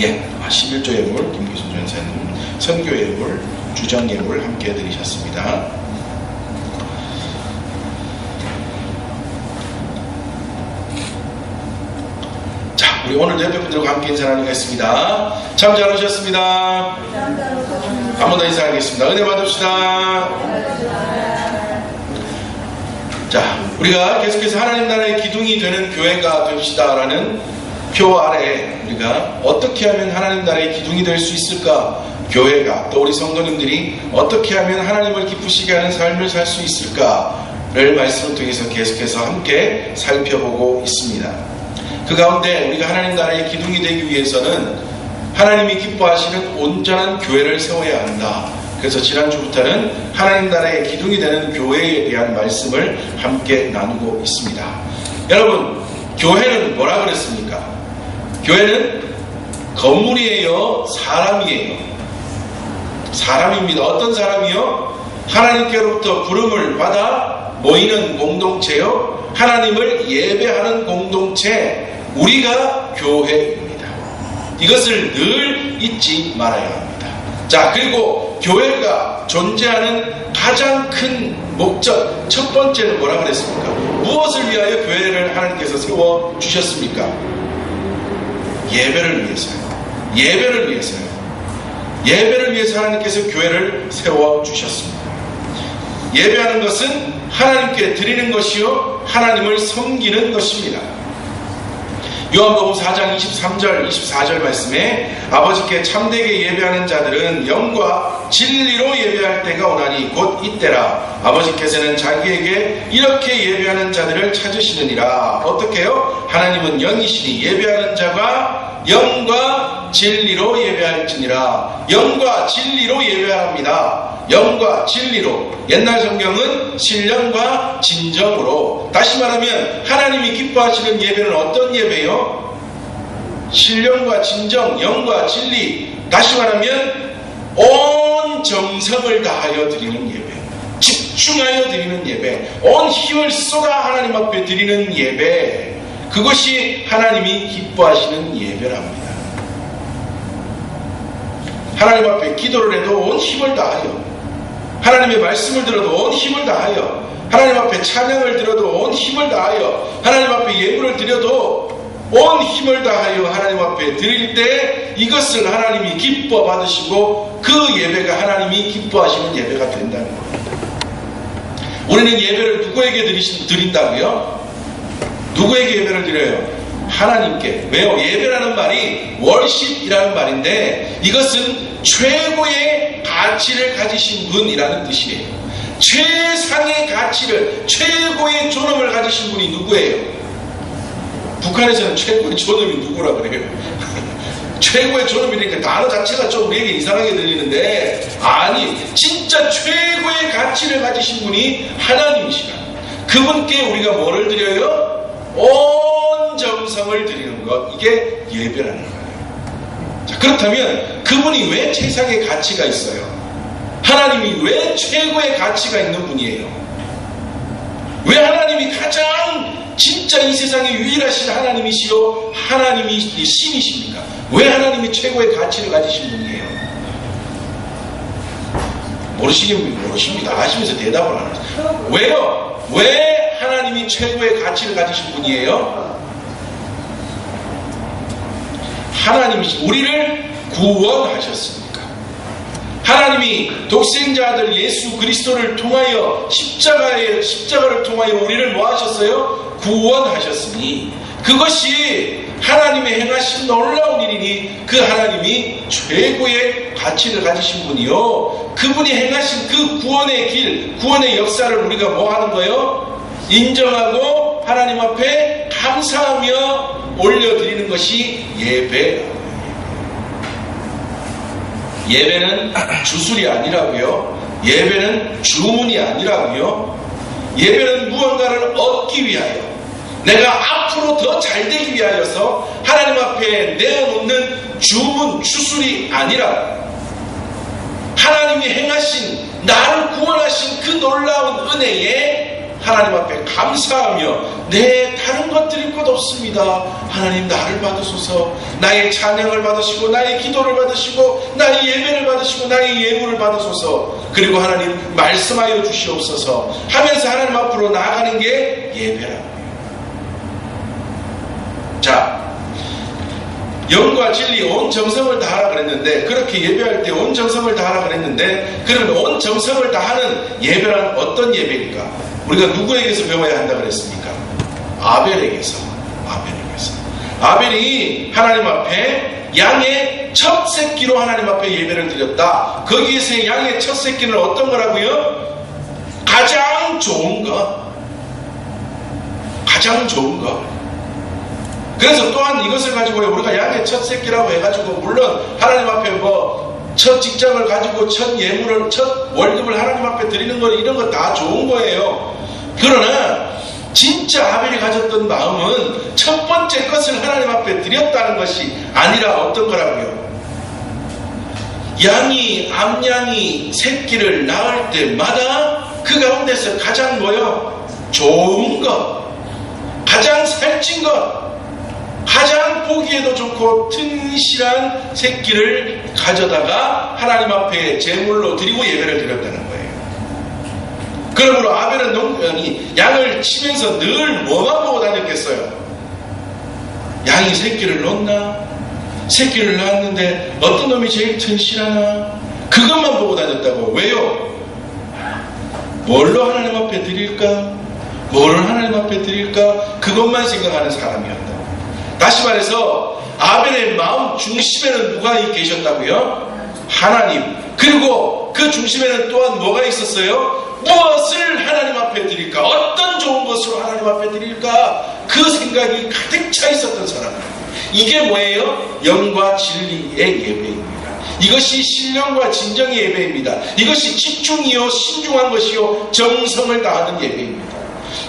11조 예물 김기순 전사님, 선교 예물, 주정 예물 함께 해드리셨습니다. 자, 우리 오늘 대표분들과 함께 인사 나누겠습니다. 참 잘 오셨습니다. 한 번 더 인사하겠습니다. 은혜 받읍시다. 자, 우리가 계속해서 하나님 나라의 기둥이 되는 교회가 됩시다라는 표 아래 우리가 어떻게 하면 하나님 나라의 기둥이 될 수 있을까? 교회가, 또 우리 성도님들이 어떻게 하면 하나님을 기쁘시게 하는 삶을 살 수 있을까를 말씀을 통해서 계속해서 함께 살펴보고 있습니다. 그 가운데 우리가 하나님 나라의 기둥이 되기 위해서는 하나님이 기뻐하시는 온전한 교회를 세워야 한다. 그래서 지난주부터는 하나님 나라의 기둥이 되는 교회에 대한 말씀을 함께 나누고 있습니다. 여러분, 교회는 뭐라 그랬습니까? 교회는 건물이에요? 사람이에요? 사람입니다. 어떤 사람이요? 하나님께로부터 부름을 받아 모이는 공동체요? 하나님을 예배하는 공동체, 우리가 교회입니다. 이것을 늘 잊지 말아야 합니다. 자, 그리고 교회가 존재하는 가장 큰 목적, 첫 번째는 뭐라 그랬습니까? 무엇을 위하여 교회를 하나님께서 세워주셨습니까? 예배를 위해서요. 예배를 위해서요. 예배를 위해서 하나님께서 교회를 세워주셨습니다. 예배하는 것은 하나님께 드리는 것이요, 하나님을 섬기는 것입니다. 요한복음 4장 23절 24절 말씀에 아버지께 참되게 예배하는 자들은 영과 진리로 예배할 때가 오나니 곧 이때라. 아버지께서는 자기에게 이렇게 예배하는 자들을 찾으시느니라. 어떻게 해요? 하나님은 영이시니 예배하는 자가 영과 진리로 예배할지니라. 영과 진리로 예배합니다. 영과 진리로. 옛날 성경은 신령과 진정으로. 다시 말하면 하나님이 기뻐하시는 예배는 어떤 예배요? 신령과 진정, 영과 진리. 다시 말하면 온 정성을 다하여 드리는 예배, 집중하여 드리는 예배, 온 힘을 쏟아 하나님 앞에 드리는 예배, 그것이 하나님이 기뻐하시는 예배랍니다. 하나님 앞에 기도를 해도 온 힘을 다하여, 하나님의 말씀을 들어도 온 힘을 다하여, 하나님 앞에 찬양을 들어도 온 힘을 다하여, 하나님 앞에 예물을 드려도 온 힘을 다하여 하나님 앞에 드릴 때 이것을 하나님이 기뻐 받으시고 그 예배가 하나님이 기뻐하시는 예배가 된다는 겁니다. 우리는 예배를 누구에게 드린다고요? 누구에게 예배를 드려요? 하나님께. 왜요? 예배라는 말이 월십이라는 말인데 이것은 최고의 가치를 가지신 분이라는 뜻이에요. 최상의 가치를, 최고의 존엄을 가지신 분이 누구예요? 북한에서는 최고의 존엄이 누구라 그래요? 최고의 존엄이니까 단어 자체가 좀 우리에게 이상하게 들리는데, 아니, 진짜 최고의 가치를 가지신 분이 하나님이시라. 그분께 우리가 뭐를 드려요? 온 정성을 드리는 것, 이게 예배라는 거예요. 자, 그렇다면 그분이 왜 최상의 가치가 있어요? 하나님이 왜 최고의 가치가 있는 분이에요? 왜 하나님이 가장 진짜 이 세상에 유일하신 하나님이시요 하나님이 신이십니까? 왜 하나님이 최고의 가치를 가지신 분이에요? 모르십니다. 아시면서 대답을 안 하세요. 왜요? 왜 하나님이 최고의 가치를 가지신 분이에요? 하나님이 우리를 구원하셨습니까? 하나님이 독생자 아들 예수 그리스도를 통하여 십자가를 통하여 우리를 뭐 하셨어요? 구원하셨으니 그것이 하나님의 행하신 놀라운 일이니 그 하나님이 최고의 가치를 가지신 분이요, 그분이 행하신 그 구원의 길, 구원의 역사를 우리가 뭐 하는 거예요? 인정하고 하나님 앞에 감사하며 올려드리는 것이 예배라고요. 예배는 주술이 아니라고요. 예배는 주문이 아니라고요. 예배는 무언가를 얻기 위하여, 내가 앞으로 더 잘되기 위하여서 하나님 앞에 내어놓는 주문, 주술이 아니라 하나님이 행하신, 나를 구원하신 그 놀라운 은혜에 하나님 앞에 감사하며 내 다른 것 드릴 것 없습니다. 하나님 나를 받으소서. 나의 찬양을 받으시고 나의 기도를 받으시고 나의 예배를 받으시고 나의 예물을 받으소서. 그리고 하나님 말씀하여 주시옵소서 하면서 하나님 앞으로 나아가는 게 예배라고요. 자, 영과 진리 온 정성을 다하라 그랬는데, 그렇게 예배할 때 온 정성을 다하라 그랬는데, 그러면 온 정성을 다하는 예배란 어떤 예배입니까? 우리가 누구에게서 배워야 한다 그랬습니까? 아벨에게서. 아벨이 하나님 앞에 양의 첫 새끼로 하나님 앞에 예배를 드렸다. 거기에서의 양의 첫 새끼는 어떤 거라고요? 가장 좋은 것. 그래서 또한 이것을 가지고 우리가 양의 첫 새끼라고 해가지고, 물론 하나님 앞에 첫 직장을 가지고 첫 예물을, 첫 월급을 하나님 앞에 드리는 거, 이런 거 다 좋은 거예요. 그러나 진짜 아벨이 가졌던 마음은 첫 번째 것을 하나님 앞에 드렸다는 것이 아니라 어떤 거라고요? 암양이 새끼를 낳을 때마다 그 가운데서 가장 좋은 것, 가장 살찐 것, 가장 보기에도 좋고 튼실한 새끼를 가져다가 하나님 앞에 제물로 드리고 예배를 드렸다는 거예요. 그러므로 아벨은 양을 치면서 늘 뭐만 보고 다녔겠어요? 양이 새끼를 놓나? 새끼를 낳았는데 어떤 놈이 제일 튼실하나? 그것만 보고 다녔다고. 왜요? 뭘로 하나님 앞에 드릴까? 뭐를 하나님 앞에 드릴까? 그것만 생각하는 사람이었다. 다시 말해서 아벨의 마음 중심에는 누가 계셨다고요? 하나님. 그리고 그 중심에는 또한 뭐가 있었어요? 무엇을 하나님 앞에 드릴까? 어떤 좋은 것으로 하나님 앞에 드릴까? 그 생각이 가득 차 있었던 사람이에요. 이게 뭐예요? 영과 진리의 예배입니다. 이것이 신령과 진정의 예배입니다. 이것이 집중이요 신중한 것이요 정성을 다하는 예배입니다.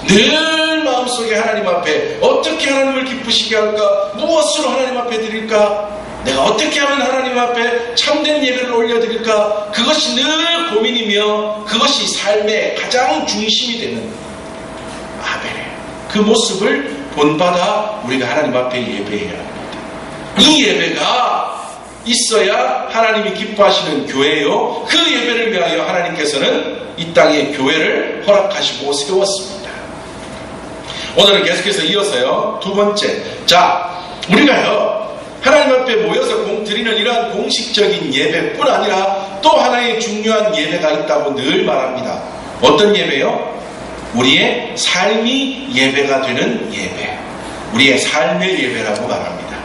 늘 마음속에 하나님 앞에 어떻게 하나님을 기쁘시게 할까? 무엇으로 하나님 앞에 드릴까? 내가 어떻게 하면 하나님 앞에 참된 예배를 올려드릴까? 그것이 늘 고민이며 그것이 삶의 가장 중심이 되는 아벨의 그 모습을 본받아 우리가 하나님 앞에 예배해야 합니다. 이 예배가 있어야 하나님이 기뻐하시는 교회요, 그 예배를 위하여 하나님께서는 이 땅에 교회를 허락하시고 세웠습니다. 오늘은 계속해서 이어서요, 두 번째. 자, 우리가요 하나님 앞에 모여서 드리는 이러한 공식적인 예배뿐 아니라 또 하나의 중요한 예배가 있다고 늘 말합니다. 어떤 예배요? 우리의 삶이 예배가 되는 예배, 우리의 삶의 예배라고 말합니다.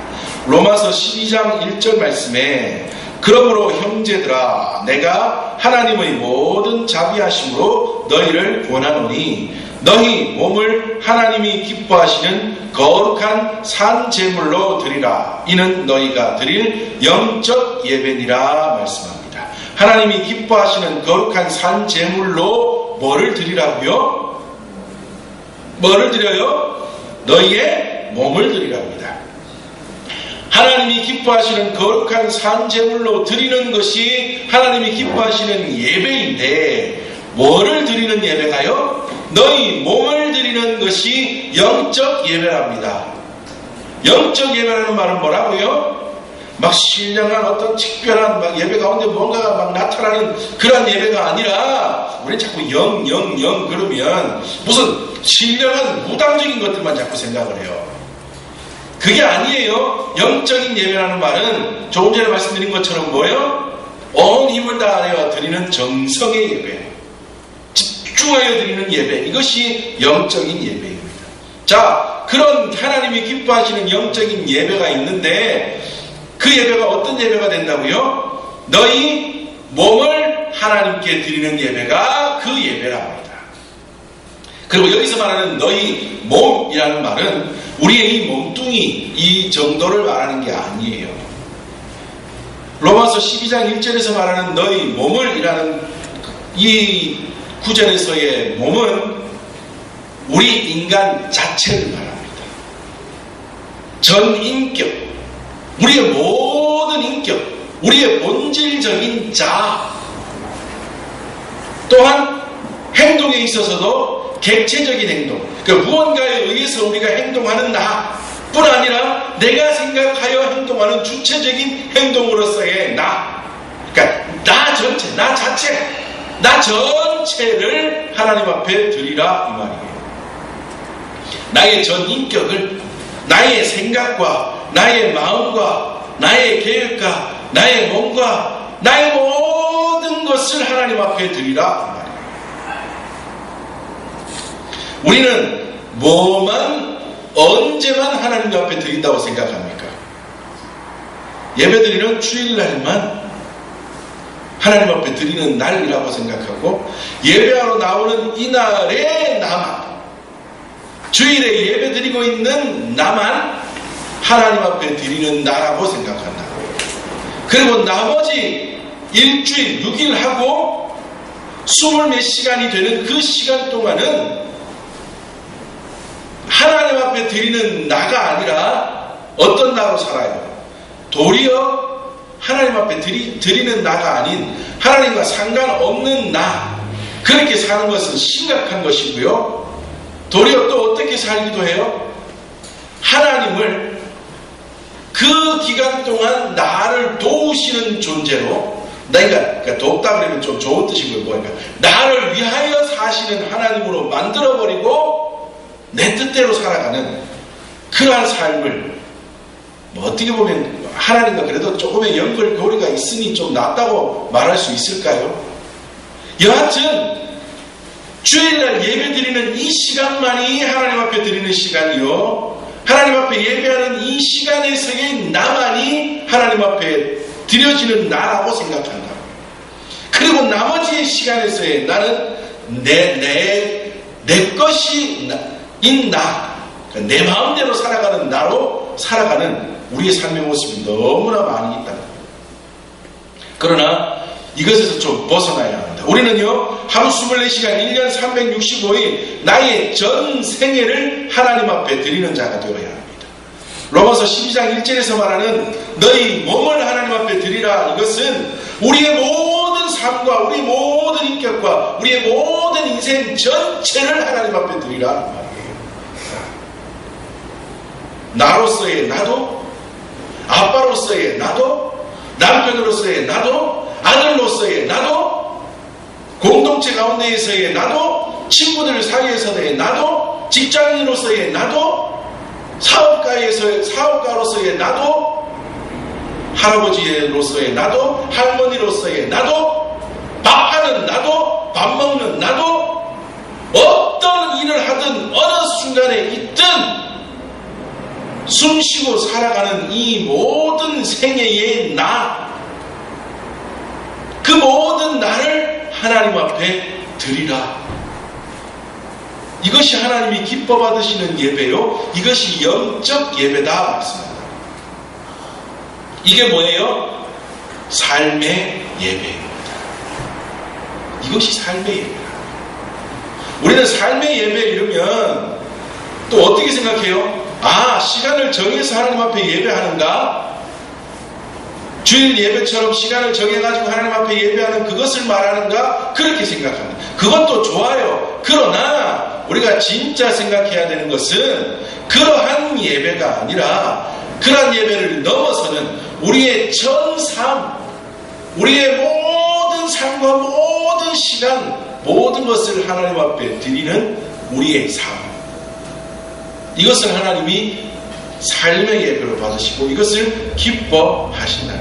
로마서 12장 1절 말씀에 그러므로 형제들아 내가 하나님의 모든 자비하심으로 너희를 권하노니 너희 몸을 하나님이 기뻐하시는 거룩한 산 제물로 드리라. 이는 너희가 드릴 영적 예배니라 말씀합니다. 하나님이 기뻐하시는 거룩한 산 제물로 뭐를 드리라고요? 뭐를 드려요? 너희의 몸을 드리랍니다. 하나님이 기뻐하시는 거룩한 산 제물로 드리는 것이 하나님이 기뻐하시는 예배인데, 뭐를 드리는 예배가요? 너희 몸을 드리는 것이 영적 예배랍니다. 영적 예배라는 말은 뭐라고요? 막 신령한 어떤 특별한 막 예배 가운데 뭔가가 막 나타나는 그런 예배가 아니라, 우리 자꾸 영 그러면 무슨 신령한 무당적인 것들만 자꾸 생각을 해요. 그게 아니에요. 영적인 예배라는 말은 조금 전에 말씀드린 것처럼 뭐예요? 온 힘을 다하여 드리는 정성의 예배, 집중하여 드리는 예배, 이것이 영적인 예배입니다. 자, 그런 하나님이 기뻐하시는 영적인 예배가 있는데, 그 예배가 어떤 예배가 된다고요? 너희 몸을 하나님께 드리는 예배가 그 예배랍니다. 그리고 여기서 말하는 너희 몸이라는 말은 우리의 이 몸뚱이, 이 정도를 말하는 게 아니에요. 로마서 12장 1절에서 말하는 너희 몸을 이라는 이 구절에서의 몸은 우리 인간 자체를 말합니다. 전 인격, 우리의 모든 인격, 우리의 본질적인 자, 또한 행동에 있어서도 객체적인 행동, 그러니까 무언가에 의해서 우리가 행동하는 나뿐 아니라 내가 생각하여 행동하는 주체적인 행동으로서의 나, 그러니까 나 전체, 나 자체, 나 전체를 하나님 앞에 드리라 이 말이에요. 나의 전 인격을, 나의 생각과 나의 마음과 나의 계획과 나의 몸과 나의 모든 것을 하나님 앞에 드리라 이 말이에요. 우리는 뭐만 언제만 하나님 앞에 드린다고 생각합니까? 예배드리는 주일날만 하나님 앞에 드리는 날이라고 생각하고, 예배하러 나오는 이날의 나만, 주일에 예배드리고 있는 나만 하나님 앞에 드리는 나라고 생각한다. 그리고 나머지 일주일 6일 하고 20몇 시간이 되는 그 시간 동안은 하나님 앞에 드리는 나가 아니라 어떤 나로 살아요? 도리어 하나님 앞에 드리는 나가 아닌 하나님과 상관없는 나, 그렇게 사는 것은 심각한 것이고요. 도리어 또 어떻게 살기도 해요? 하나님을 그 기간 동안 나를 도우시는 존재로, 그러니까 돕다 그러면 좀 좋은 뜻이고요. 그러니까 나를 위하여 사시는 하나님으로 만들어버리고 내 뜻대로 살아가는 그러한 삶을, 뭐 어떻게 보면 하나님과 그래도 조금의 연결고리가 있으니 좀 낫다고 말할 수 있을까요? 여하튼 주일날 예배드리는 이 시간만이 하나님 앞에 드리는 시간이요, 하나님 앞에 예배하는 이 시간에서의 나만이 하나님 앞에 드려지는 나라고 생각한다. 그리고 나머지 시간에서의 나는 내 것이 인 나, 내 마음대로 살아가는 나로 살아가는 우리의 삶의 모습이 너무나 많이 있다. 그러나 이것에서 좀 벗어나야 합니다. 우리는요, 하루 24시간 1년 365일 나의 전 생애를 하나님 앞에 드리는 자가 되어야 합니다. 로마서 12장 1절에서 말하는 너희 몸을 하나님 앞에 드리라, 이것은 우리의 모든 삶과 우리의 모든 인격과 우리의 모든 인생 전체를 하나님 앞에 드리라 말이에요. 나로서의 나도, 아빠로서의 나도, 남편으로서의 나도, 아들로서의 나도, 공동체 가운데에서의 나도, 친구들 사이에서의 나도, 직장인으로서의 나도, 사업가로서의 나도, 할아버지로서의 나도, 할머니로서의 나도, 밥하는 나도, 밥 먹는 나도, 어떤 일을 하든 어느 순간에 있든 숨쉬고 살아가는 이 모든 생애의 나, 그 모든 나를 하나님 앞에 드리라. 이것이 하나님이 기뻐 받으시는 예배요, 이것이 영적 예배다 말씀합니다. 이게 뭐예요? 삶의 예배입니다. 이것이 삶의 예배다. 우리는 삶의 예배 이러면 또 어떻게 생각해요? 아, 시간을 정해서 하나님 앞에 예배하는가? 주일 예배처럼 시간을 정해가지고 하나님 앞에 예배하는 그것을 말하는가? 그렇게 생각합니다. 그것도 좋아요. 그러나 우리가 진짜 생각해야 되는 것은 그러한 예배가 아니라, 그러한 예배를 넘어서는 우리의 전 삶, 우리의 모든 삶과 모든 시간, 모든 것을 하나님 앞에 드리는 우리의 삶, 이것을 하나님이 삶의 예배로 받으시고 이것을 기뻐하신다.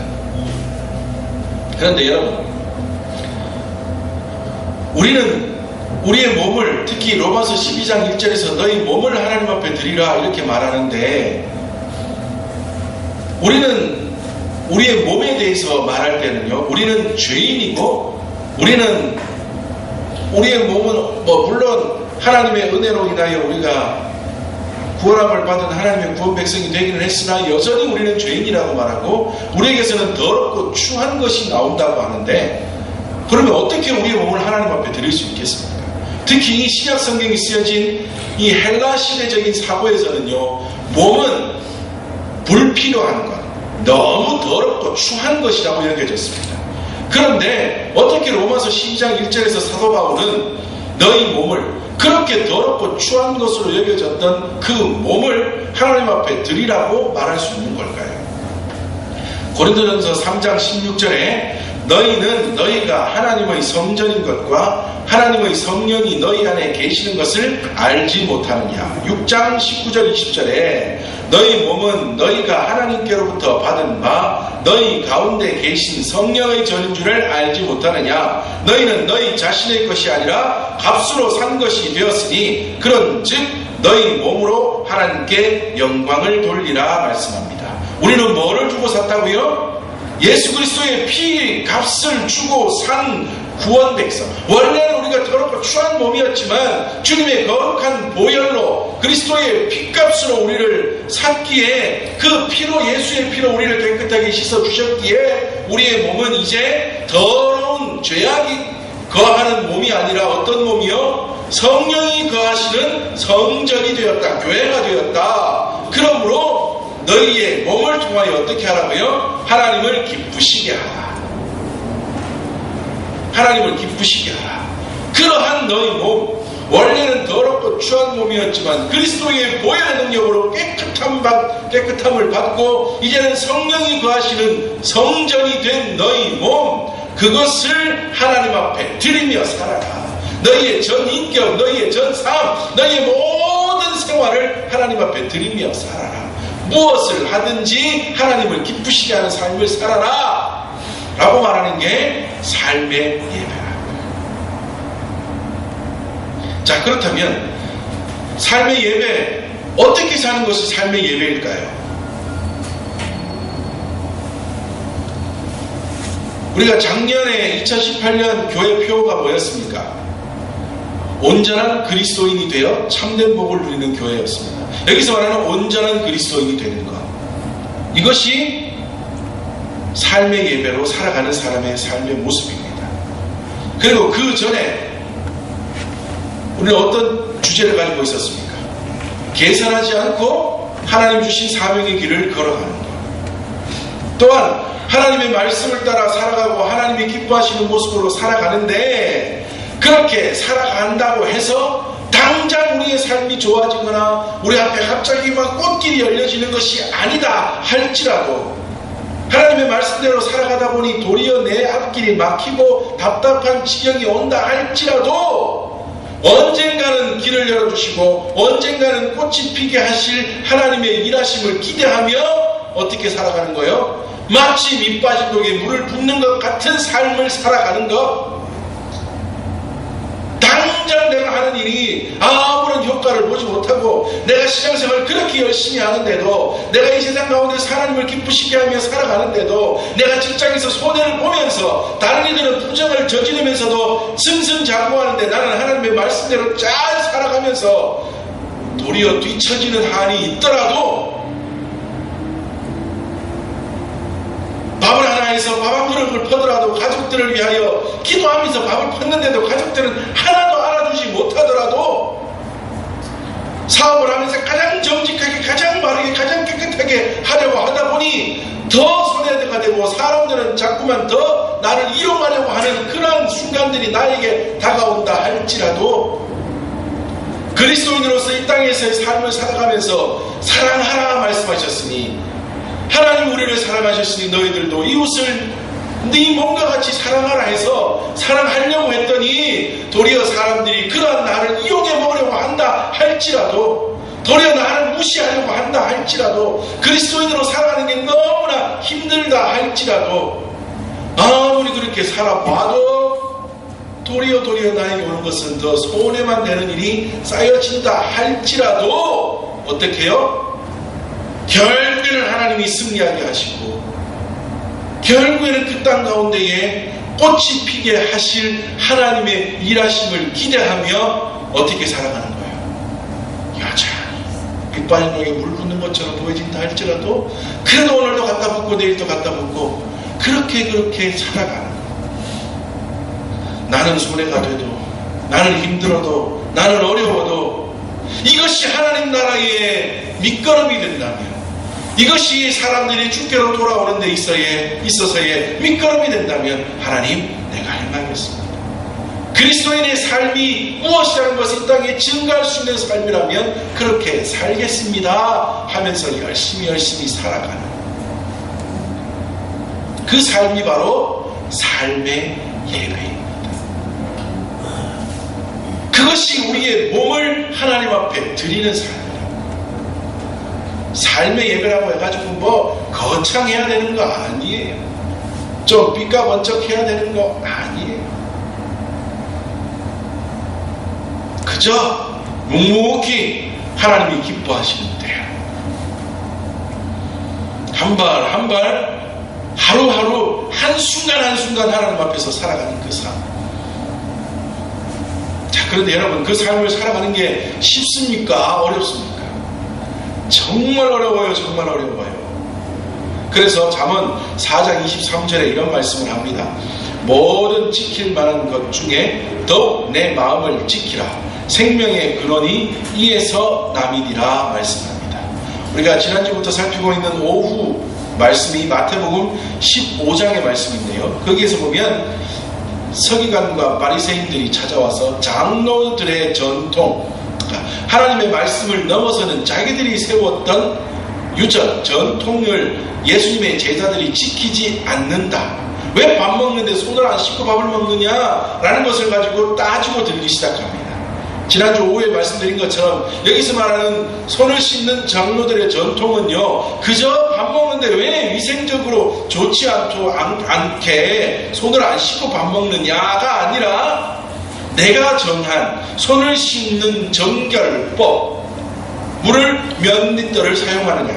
그런데 여러분, 우리는 우리의 몸을, 특히 로마서 12장 1절에서 너희 몸을 하나님 앞에 드리라 이렇게 말하는데, 우리는 우리의 몸에 대해서 말할 때는요, 우리는 죄인이고, 우리는 우리의 몸은 물론 하나님의 은혜로 인하여 우리가 구원함을 받은 하나님의 구원 백성이 되기는 했으나 여전히 우리는 죄인이라고 말하고 우리에게서는 더럽고 추한 것이 나온다고 하는데, 그러면 어떻게 우리의 몸을 하나님 앞에 드릴 수 있겠습니까? 특히 이 신약 성경이 쓰여진 이 헬라 시대적인 사고에서는요, 몸은 불필요한 것, 너무 더럽고 추한 것이라고 여겨졌습니다. 그런데 어떻게 로마서 12장 1절에서 사도 바울은 너희 몸을, 그렇게 더럽고 추한 것으로 여겨졌던 그 몸을 하나님 앞에 드리라고 말할 수 있는 걸까요? 고린도전서 3장 16절에 너희는 너희가 하나님의 성전인 것과 하나님의 성령이 너희 안에 계시는 것을 알지 못하느냐. 6장 19절 20절에 너희 몸은 너희가 하나님께로부터 받은 바 너희 가운데 계신 성령의 전인 줄을 알지 못하느냐. 너희는 너희 자신의 것이 아니라 값으로 산 것이 되었으니 그런즉 너희 몸으로 하나님께 영광을 돌리라 말씀합니다. 우리는 뭐를 주고 샀다고요? 예수 그리스도의 피 값을 주고 산 구원 백성. 원래는 우리가 더럽고 추한 몸이었지만 주님의 거룩한 보혈로 그리스도의 피값으로 우리를 샀기에 그 피로, 예수의 피로 우리를 깨끗하게 씻어주셨기에 우리의 몸은 이제 더러운 죄악이 거하는 몸이 아니라 어떤 몸이요? 성령이 거하시는 성전이 되었다. 교회가 되었다. 그러므로 너희의 몸을 통하여 어떻게 하라고요? 하나님을 기쁘시게 하라. 하나님을 기쁘시게 하라. 그러한 너희 몸, 원래는 더럽고 추한 몸이었지만 그리스도의 보혈의 능력으로 깨끗함을 받고 이제는 성령이 거하시는 성전이 된 너희 몸, 그것을 하나님 앞에 드리며 살아라. 너희의 전 인격, 너희의 전 삶, 너희의 모든 생활을 하나님 앞에 드리며 살아라. 무엇을 하든지 하나님을 기쁘시게 하는 삶을 살아라 라고 말하는 게 삶의 예배라. 자, 그렇다면 삶의 예배, 어떻게 사는 것이 삶의 예배일까요? 우리가 작년에 2018년 교회 표어가 뭐였습니까? 온전한 그리스도인이 되어 참된 복을 누리는 교회였습니다. 여기서 말하는 온전한 그리스도인이 되는 것, 이것이 삶의 예배로 살아가는 사람의 삶의 모습입니다. 그리고 그 전에 우리는 어떤 주제를 가지고 있었습니까? 계산하지 않고 하나님 주신 사명의 길을 걸어가는 것. 또한 하나님의 말씀을 따라 살아가고 하나님이 기뻐하시는 모습으로 살아가는데, 그렇게 살아간다고 해서 당장 우리의 삶이 좋아지거나 우리 앞에 갑자기 막 꽃길이 열려지는 것이 아니다 할지라도, 하나님의 말씀대로 살아가다 보니 도리어 내 앞길이 막히고 답답한 지경이 온다 할지라도 언젠가는 길을 열어주시고 언젠가는 꽃이 피게 하실 하나님의 일하심을 기대하며 어떻게 살아가는 거예요? 마치 밑 빠진 독에 물을 붓는 것 같은 삶을 살아가는 것. 당장 내가 하는 일이 아무런 효과를 보지 못하고 내가 신앙생활을 그렇게 열심히 하는데도, 내가 이 세상 가운데서 하나님을 기쁘시게 하며 살아가는데도, 내가 직장에서 손해를 보면서 다른 이들은 부정을 저지르면서도 승승장구하는데 나는 하나님의 말씀대로 잘 살아가면서 도리어 뒤처지는 한이 있더라도 밥을 하나 해서 밥 한 그릇을 퍼더라도 가족들을 위하여 기도하면서 밥을 폈는데도 가족들은 하나도 알아주지 못하더라도, 사업을 하면서 가장 정직하게, 가장 바르게, 가장 깨끗하게 하려고 하다 보니 더 손해가 되고 사람들은 자꾸만 더 나를 이용하려고 하는 그런 순간들이 나에게 다가온다 할지라도, 그리스도인으로서 이 땅에서의 삶을 살아가면서 사랑하라 말씀하셨으니, 하나님 우리를 사랑하셨으니 너희들도 이웃을 네 몸과 같이 사랑하라 해서 사랑하려고 했더니 도리어 사람들이 그러한 나를 이용해 먹으려고 한다 할지라도, 도리어 나를 무시하려고 한다 할지라도, 그리스도인으로 살아가는 게 너무나 힘들다 할지라도, 아무리 그렇게 살아봐도 도리어 나에게 오는 것은 더 손해만 되는 일이 쌓여진다 할지라도 어떻게 해요? 결국에는 하나님이 승리하게 하시고 결국에는 그 땅 가운데에 꽃이 피게 하실 하나님의 일하심을 기대하며 어떻게 살아가는 거예요? 여전히 빛바랜 독에 물 붓는 것처럼 보여진다 할지라도 그래도 오늘도 갖다 붓고 내일도 갖다 붓고 그렇게 살아가는 거예요. 나는 손해가 돼도, 나는 힘들어도, 나는 어려워도 이것이 하나님 나라의 밑거름이 된다면, 이것이 사람들이 주께로 돌아오는 데 있어서의 밑거름이 된다면 하나님, 내가 행하겠습니다. 그리스도인의 삶이 무엇이라는 것을 이 땅에 증거할 수 있는 삶이라면 그렇게 살겠습니다 하면서 열심히 살아가는 그 삶이 바로 삶의 예배입니다. 그것이 우리의 몸을 하나님 앞에 드리는 삶이에요. 삶의 예배라고 해가지고 뭐 거창해야 되는 거 아니에요. 좀 삐까번쩍해야 되는 거 아니에요. 그저 묵묵히 하나님이 기뻐하시면 돼요. 한 발 한 발 하루하루 한순간 하나님 앞에서 살아가는 그 삶. 자, 그런데 여러분, 그 삶을 살아가는 게 쉽습니까? 어렵습니까? 정말 어려워요. 정말 어려워요. 그래서 잠언 4장 23절에 이런 말씀을 합니다. 모든 지킬 만한 것 중에 더욱 내 마음을 지키라. 생명의 근원이 이에서 남이니라 말씀합니다. 우리가 지난주부터 살피고 있는 오후 말씀이 마태복음 15장의 말씀인데요. 거기에서 보면 서기관과 바리새인들이 찾아와서 장로들의 전통, 하나님의 말씀을 넘어서는 자기들이 세웠던 유전, 전통을 예수님의 제자들이 지키지 않는다. 왜 밥 먹는데 손을 안 씻고 밥을 먹느냐라는 것을 가지고 따지고 들기 시작합니다. 지난주 오후에 말씀드린 것처럼 여기서 말하는 손을 씻는 장로들의 전통은요, 그저 밥 먹는데 왜 위생적으로 좋지 않게 손을 안 씻고 밥 먹느냐가 아니라 내가 정한 손을 씻는 정결법, 물을 몇 리터를 사용하느냐,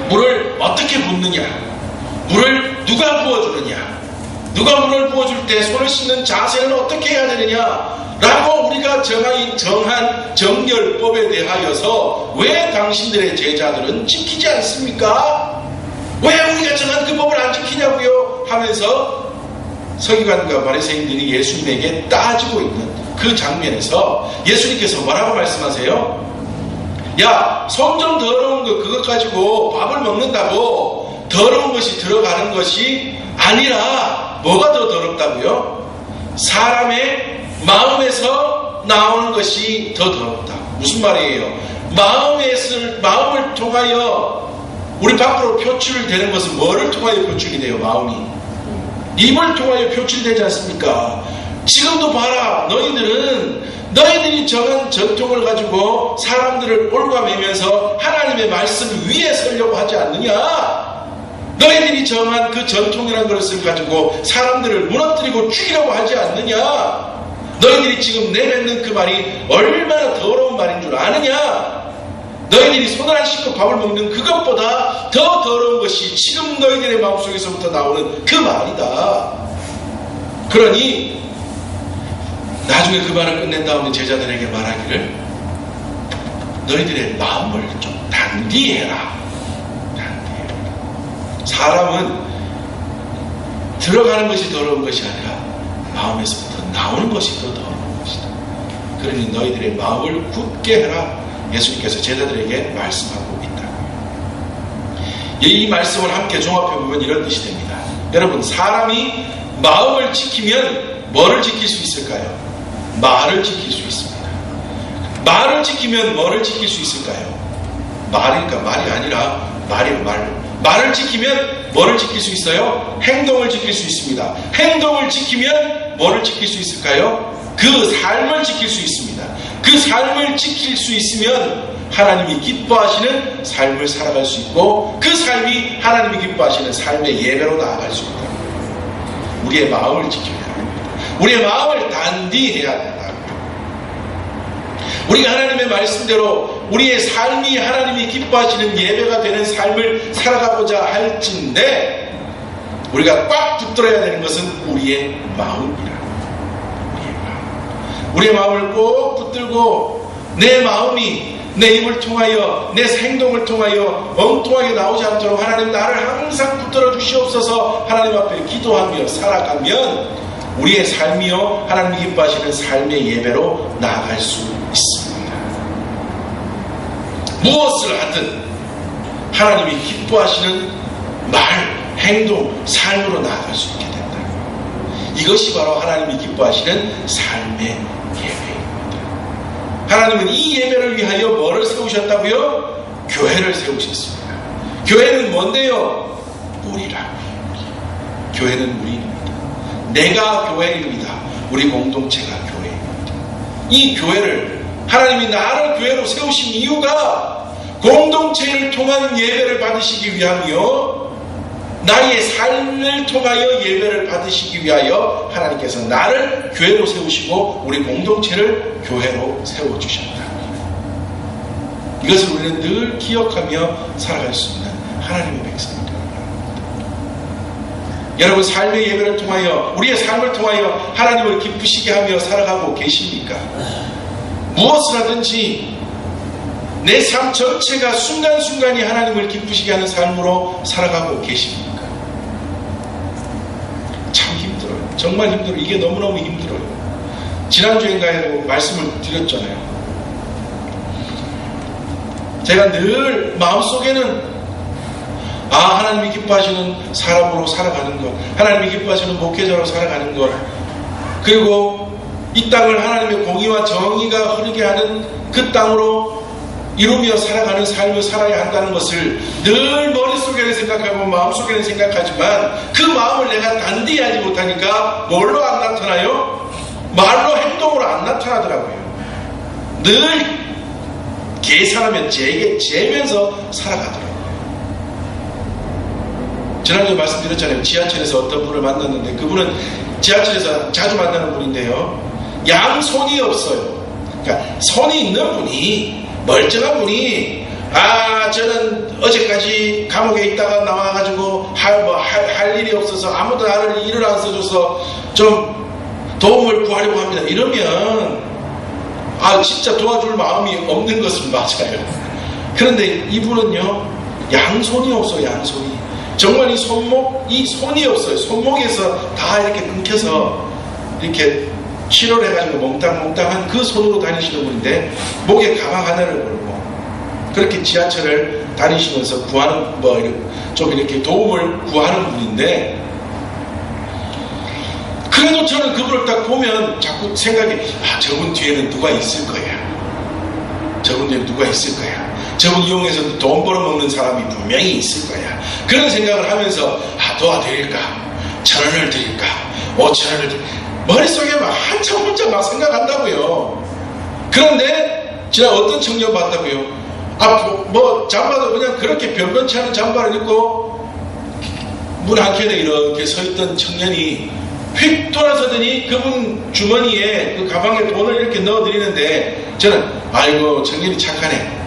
물을 어떻게 붓느냐, 물을 누가 부어주느냐, 누가 물을 부어줄 때 손을 씻는 자세는 어떻게 해야 되느냐 라고 우리가 정한 정결법에 대하여서 왜 당신들의 제자들은 지키지 않습니까? 왜 우리가 정한 그 법을 안 지키냐고요? 하면서 서기관과 바리새인들이 예수님에게 따지고 있는 그 장면에서 예수님께서 뭐라고 말씀하세요? 야, 손 좀 더러운 거 그것 가지고 밥을 먹는다고 더러운 것이 들어가는 것이 아니라 뭐가 더 더럽다고요? 사람의 마음에서 나오는 것이 더 더럽다. 무슨 말이에요? 마음을 통하여 우리 밖으로 표출되는 것은 뭐를 통하여 표출이 돼요? 마음이 입을 통하여 표출되지 않습니까? 지금도 봐라. 너희들이 정한 전통을 가지고 사람들을 올가매면서 하나님의 말씀 위에 서려고 하지 않느냐? 너희들이 정한 그 전통이라는 것을 가지고 사람들을 무너뜨리고 죽이려고 하지 않느냐? 너희들이 지금 내뱉는 그 말이 얼마나 더러운 말인 줄 아느냐? 너희들이 손을 안 씻고 밥을 먹는 그것보다 더 더러운 것이 지금 너희들의 마음속에서부터 나오는 그 말이다. 그러니 나중에 그 말을 끝낸 다음에 제자들에게 말하기를 너희들의 마음을 좀 단디해라. 사람은 들어가는 것이 더러운 것이 아니라 마음에서부터 나오는 것이 더 더러운 것이다. 그러니 너희들의 마음을 굳게 해라. 예수님께서 제자들에게 말씀하고 있다. 이 말씀을 함께 종합해보면 이런 뜻이 됩니다. 여러분, 사람이 마음을 지키면 뭐를 지킬 수 있을까요? 말을 지킬 수 있습니다. 말을 지키면 뭐를 지킬 수 있을까요? 말이니까 말이 아니라 말을 지키면 뭐를 지킬 수 있어요? 행동을 지킬 수 있습니다. 행동을 지키면 뭐를 지킬 수 있을까요? 그 삶을 지킬 수 있습니다. 그 삶을 지킬 수 있으면 하나님이 기뻐하시는 삶을 살아갈 수 있고 그 삶이 하나님이 기뻐하시는 삶의 예배로 나아갈 수 있다. 우리의 마음을 지켜야 합니다. 우리의 마음을 단디해야 된다. 우리가 하나님의 말씀대로 우리의 삶이 하나님이 기뻐하시는 예배가 되는 삶을 살아가고자 할진데 우리가 꽉 붙들어야 되는 것은 우리의 마음이라. 우리의 마음을 꼭 붙들고 내 마음이 내 입을 통하여 내 행동을 통하여 엉뚱하게 나오지 않도록 하나님 나를 항상 붙들어 주시옵소서 하나님 앞에 기도하며 살아가면 우리의 삶이요 하나님이 기뻐하시는 삶의 예배로 나아갈 수 있습니다. 무엇을 하든 하나님이 기뻐하시는 말, 행동, 삶으로 나아갈 수 있게 된다. 이것이 바로 하나님이 기뻐하시는 삶의 예배입니다. 하나님은 이 예배를 위하여 뭐를 세우셨다고요? 교회를 세우셨습니다. 교회는 뭔데요? 우리라. 교회는 우리입니다. 내가 교회입니다. 우리 공동체가 교회입니다. 이 교회를 하나님이 나를 교회로 세우신 이유가 공동체를 통한 예배를 받으시기 위함이요, 나의 삶을 통하여 예배를 받으시기 위하여 하나님께서 나를 교회로 세우시고 우리 공동체를 교회로 세워주셨다. 이것을 우리는 늘 기억하며 살아갈 수 있는 하나님의 백성입니다. 여러분, 삶의 예배를 통하여, 우리의 삶을 통하여 하나님을 기쁘시게 하며 살아가고 계십니까? 무엇을 하든지 내 삶 전체가 순간순간이 하나님을 기쁘시게 하는 삶으로 살아가고 계십니까? 참 힘들어요. 정말 힘들어요. 이게 너무너무 힘들어요. 지난주인가에 말씀을 드렸잖아요. 제가 늘 마음속에는 하나님이 기뻐하시는 사람으로 살아가는 것, 하나님이 기뻐하시는 목회자로 살아가는 것, 그리고 이 땅을 하나님의 공의와 정의가 흐르게 하는 그 땅으로 이루며 살아가는 삶을 살아야 한다는 것을 늘 머릿속에는 생각하고 마음속에는 생각하지만 그 마음을 내가 단디히 하지 못하니까 뭘로 안 나타나요? 말로, 행동으로 안 나타나더라고요. 늘 계산하면 재면서 살아가더라고요. 지난주에 말씀드렸잖아요. 지하철에서 어떤 분을 만났는데, 그분은 지하철에서 자주 만나는 분인데요, 양손이 없어요. 그러니까 손이 있는 분이, 멀쩡한 분이, 저는 어제까지 감옥에 있다가 나와가지고 할 일이 없어서 아무도 나를 일을 안 써줘서 좀 도움을 구하려고 합니다. 이러면 진짜 도와줄 마음이 없는 것은 맞아요. 그런데 이분은요, 양손이 없어요. 양손이. 정말 이 손이 없어요. 손목에서 다 이렇게 끊겨서 이렇게 치료를 해가지고 몽땅몽땅한 그 손으로 다니시는 분인데, 목에 가방 하나를 걸고 그렇게 지하철을 다니시면서 구하는, 좀 이렇게 도움을 구하는 분인데, 그래도 저는 그분을 딱 보면 자꾸 생각이, 저분 뒤에는 누가 있을 거야. 저분 뒤에는 누가 있을 거야. 저분 이용해서 돈 벌어먹는 사람이 분명히 있을 거야. 그런 생각을 하면서, 도와드릴까? 1,000원을 드릴까? 5,000원을 드릴까? 머릿속에 막 한참 혼자 막 생각한다고요. 그런데 지난 어떤 청년 봤다고요? 잠바도 그냥 그렇게 변변치 않은 잠바를 입고 문 한켠에 이렇게 서 있던 청년이 휙 돌아서더니 그분 주머니에, 그 가방에 돈을 이렇게 넣어드리는데, 저는 아이고 청년이 착하네,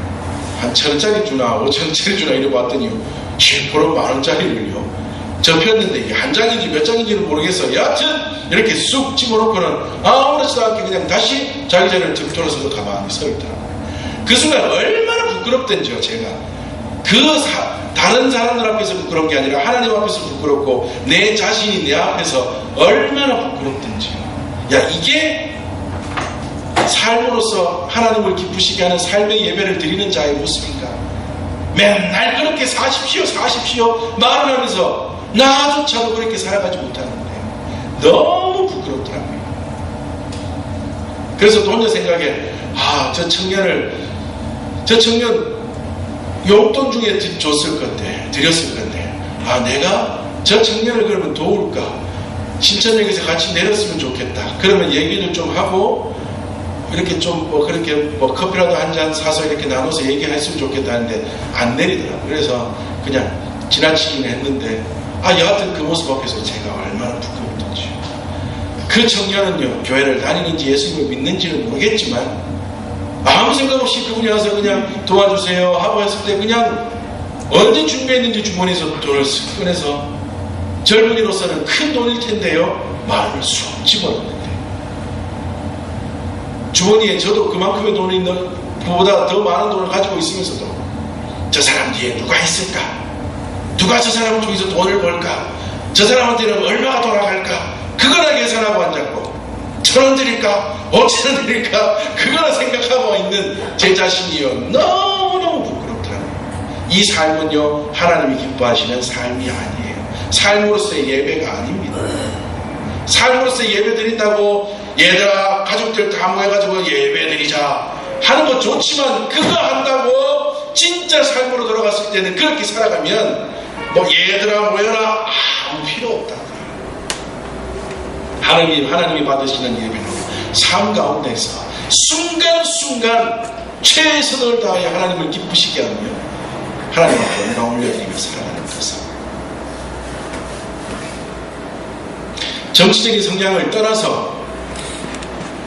한 1,000원짜리 주나 5,000원짜리 주나 이러고 봤더니 7% 10,000원짜리를요 접혔는데, 이게 한 장인지 몇 장인지는 모르겠어요. 여하튼 이렇게 쑥 집어넣고는 아무렇지도 않게 그냥 다시 자기 자리를 쭉 돌아서서 가만히 서 있더라고요. 그 순간 얼마나 부끄럽던지요. 제가 다른 사람들 앞에서 부끄러운 게 아니라 하나님 앞에서 부끄럽고, 내 자신이 내 앞에서 얼마나 부끄럽던지요. 이게 삶으로서 하나님을 기쁘시게 하는 삶의 예배를 드리는 자의 모습인가? 맨날 그렇게 사십시오 말을 하면서 나조차도 그렇게 살아가지 못하는데 너무 부끄럽더라고요. 그래서 혼자 생각해, 저 청년 용돈 중에 드렸을 건데, 내가 저 청년을 그러면 도울까? 신천역에서 같이 내렸으면 좋겠다. 그러면 얘기를 좀 하고, 이렇게 좀 커피라도 한 잔 사서 이렇게 나눠서 얘기했으면 좋겠다 하는데 안 내리더라고요. 그래서 그냥 지나치긴 했는데, 여하튼 그 모습 앞에서 제가 얼마나 부끄럽던지. 그 청년은요, 교회를 다니는지 예수님을 믿는지는 모르겠지만 아무 생각 없이 그분이 와서 그냥 도와주세요 하고 했을 때, 그냥 언제 준비했는지 주머니에서 돈을 쓱 꺼내서, 젊은이로서는 큰 돈일 텐데요, 마음을 쑥 집어넣는데, 주머니에 저도 그만큼의 돈이 있는 그보다 더 많은 돈을 가지고 있으면서도 저 사람 뒤에 누가 있을까? 누가 저 사람을 통해서 돈을 벌까? 저 사람한테는 얼마가 돌아갈까? 그거나 계산하고 앉았고, 1,000원 드릴까? 5,000원 드릴까? 그거나 생각하고 있는 제 자신이요, 너무너무 부끄럽더라고요. 이 삶은요, 하나님이 기뻐하시는 삶이 아니에요. 삶으로서의 예배가 아닙니다. 삶으로서 예배 드린다고 얘들아 가족들 다 모여가지고 예배 드리자 하는 것 좋지만 그거 한다고 진짜 삶으로 돌아갔을 때는 그렇게 살아가면 뭐 얘들아 모여라 아무 필요 없다. 하나님이 받으시는 예배는 삶 가운데서 순간순간 최선을 다해 하나님을 기쁘시게 하며 하나님 앞에 영광 올려드리며 살아가는 것은 정치적인 성향을 떠나서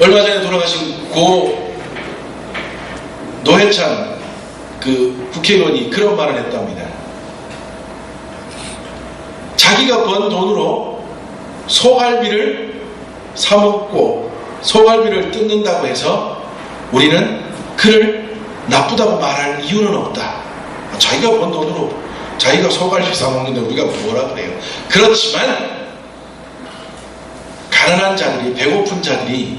얼마 전에 돌아가신 고 노회찬 그 국회의원이 그런 말을 했답니다. 자기가 번 돈으로 소갈비를 사먹고 소갈비를 뜯는다고 해서 우리는 그를 나쁘다고 말할 이유는 없다. 자기가 번 돈으로 자기가 소갈비 사먹는데 우리가 뭐라 그래요. 그렇지만 가난한 자들이 배고픈 자들이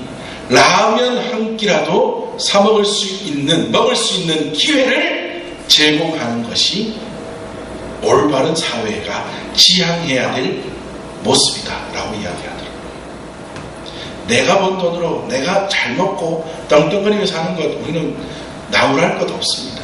라면 한 끼라도 사 먹을 수 있는 기회를 제공하는 것이 올바른 사회가 지향해야 될 모습이다 라고 이야기하더라고요. 내가 번 돈으로 내가 잘 먹고 떵떵거리며 사는 것 우리는 나무랄 것 없습니다.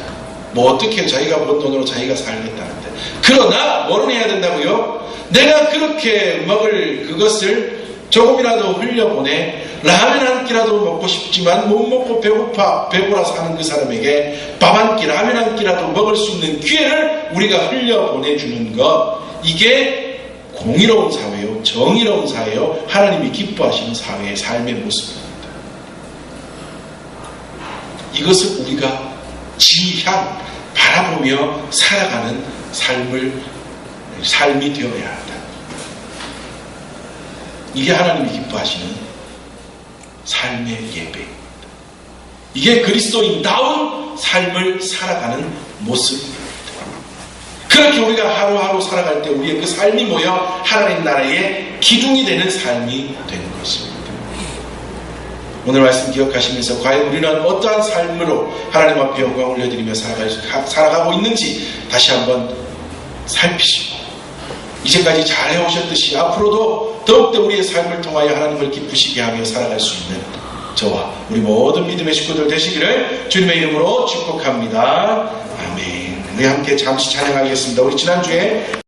뭐 어떻게 자기가 번 돈으로 자기가 살겠다는데. 그러나 뭐는 해야 된다고요? 내가 그렇게 먹을 그것을 조금이라도 흘려보내 라면 한 끼라도 먹고 싶지만 못 먹고 배고라서 하는 그 사람에게 밥 한 끼, 라면 한 끼라도 먹을 수 있는 기회를 우리가 흘려보내주는 것, 이게 공의로운 사회요, 정의로운 사회요, 하나님이 기뻐하시는 사회의 삶의 모습입니다. 이것을 우리가 지향 바라보며 살아가는 삶이 되어야 한다. 이게 하나님이 기뻐하시는 삶의 예배입니다. 이게 그리스도인다운 삶을 살아가는 모습입니다. 그렇게 우리가 하루하루 살아갈 때 우리의 그 삶이 모여 하나님 나라의 기둥이 되는 삶이 되는 것입니다. 오늘 말씀 기억하시면서 과연 우리는 어떠한 삶으로 하나님 앞에 영광 올려드리며 살아가고 있는지 다시 한번 살피시고 이제까지 잘 해오셨듯이 앞으로도 더욱더 우리의 삶을 통하여 하나님을 기쁘시게 하며 살아갈 수 있는 저와 우리 모든 믿음의 식구들 되시기를 주님의 이름으로 축복합니다. 아멘. 우리 함께 잠시 찬양하겠습니다. 우리 지난주에